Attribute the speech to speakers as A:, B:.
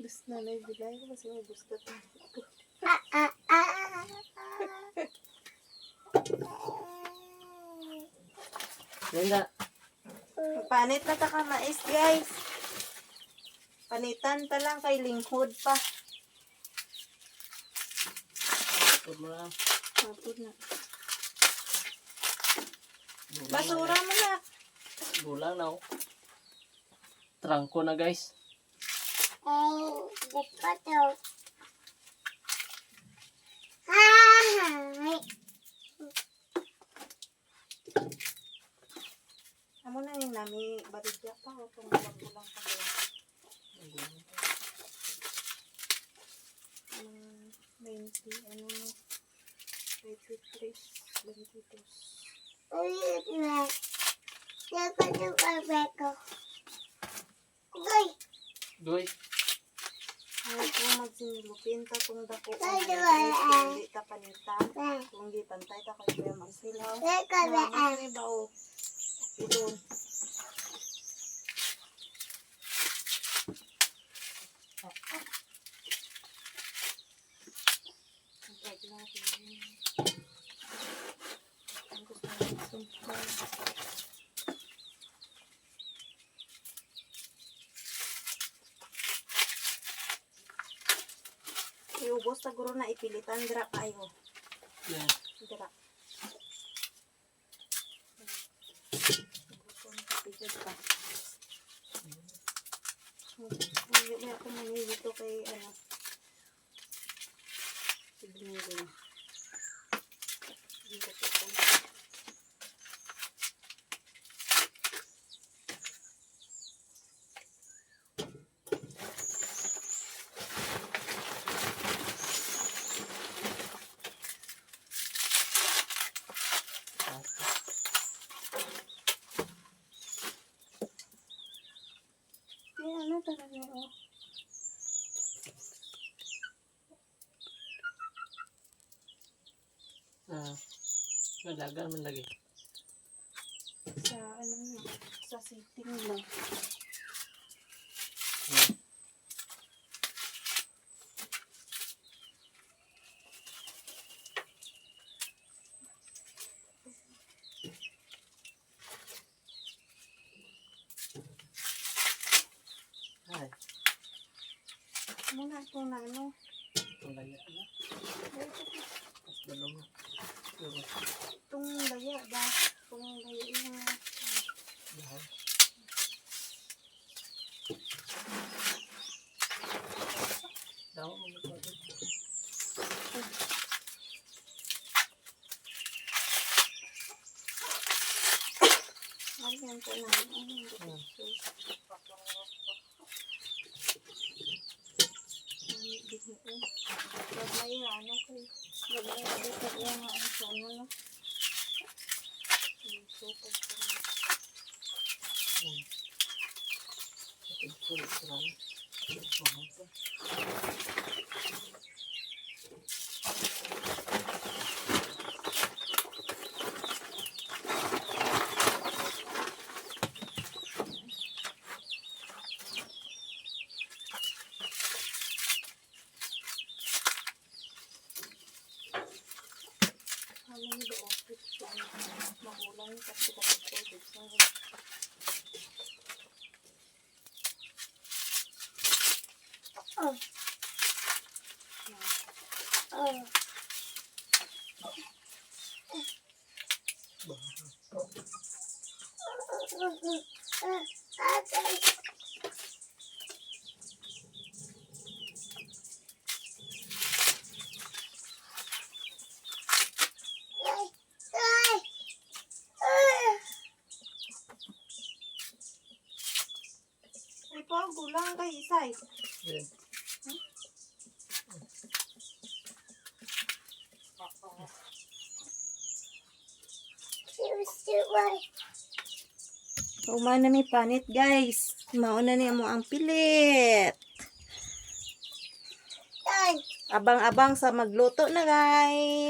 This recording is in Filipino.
A: Gusto na bilay ko kasi may gusto ito.
B: Linda.
A: Panit na ta ka mais, guys. Panitan ta lang kay linghod pa.
B: Ito mo na.
A: Hapod na. Basura mo na.
B: Gulang na oh. Trangko na guys.
A: Amo na yung nami baligya pa o itong magulang pa kayo. 20, ano, 23, 22.
B: Doy.
A: Ay, kung magsinilupin ta kung dako hindi ta panitan. Kung di pantay ta kaya magsilaw. Marami ba o? Idon. Iubos ta guro na ipilitan dira kayo.
B: Yeah.
A: Dira. Hindi ako mani dito kay ano. Sige din. Dito ko. Ano talaga oh.
B: Madagan man lagi.
A: Sa ano na, sa sitting lang.
B: Ay,
A: Muna ito na ano.
B: ang laya na. Tapos balong na.
A: Itong laya ba? Itong laya yung
B: Bahay. Daw mo ito.
A: ayan po na. Gulang kay isay.
B: Yeah. Umana mi panit guys. Mauna niya mo ang pilit. Abang-abang sa magluto na guys.